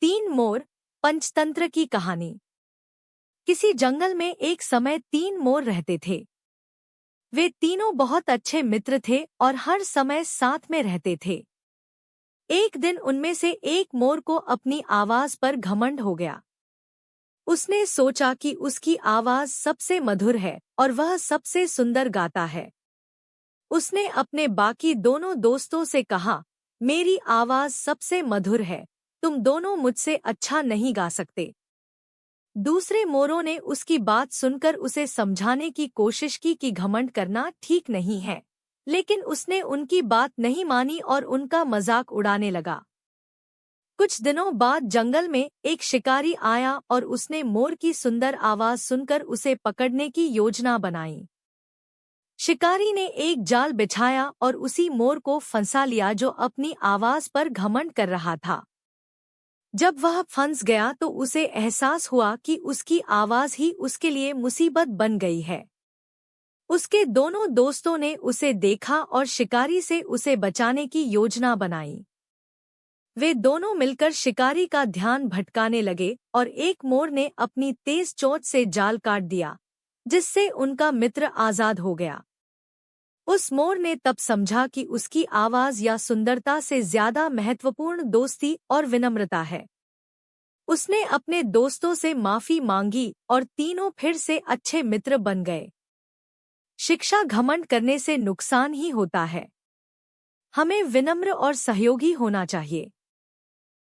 तीन मोर पंचतंत्र की कहानी। किसी जंगल में एक समय तीन मोर रहते थे। वे तीनों बहुत अच्छे मित्र थे और हर समय साथ में रहते थे। एक दिन उनमें से एक मोर को अपनी आवाज पर घमंड हो गया। उसने सोचा कि उसकी आवाज सबसे मधुर है और वह सबसे सुंदर गाता है। उसने अपने बाकी दोनों दोस्तों से कहा, मेरी आवाज सबसे मधुर है, तुम दोनों मुझसे अच्छा नहीं गा सकते। दूसरे मोरों ने उसकी बात सुनकर उसे समझाने की कोशिश की कि घमंड करना ठीक नहीं है, लेकिन उसने उनकी बात नहीं मानी और उनका मजाक उड़ाने लगा। कुछ दिनों बाद जंगल में एक शिकारी आया और उसने मोर की सुंदर आवाज सुनकर उसे पकड़ने की योजना बनाई। शिकारी ने एक जाल बिछाया और उसी मोर को फंसा लिया जो अपनी आवाज पर घमंड कर रहा था। जब वह फंस गया तो उसे एहसास हुआ कि उसकी आवाज ही उसके लिए मुसीबत बन गई है। उसके दोनों दोस्तों ने उसे देखा और शिकारी से उसे बचाने की योजना बनाई। वे दोनों मिलकर शिकारी का ध्यान भटकाने लगे और एक मोर ने अपनी तेज चोंच से जाल काट दिया, जिससे उनका मित्र आजाद हो गया। उस मोर ने तब समझा कि उसकी आवाज या सुंदरता से ज्यादा महत्वपूर्ण दोस्ती और विनम्रता है। उसने अपने दोस्तों से माफी मांगी और तीनों फिर से अच्छे मित्र बन गए। शिक्षा घमंड करने से नुकसान ही होता है। हमें विनम्र और सहयोगी होना चाहिए।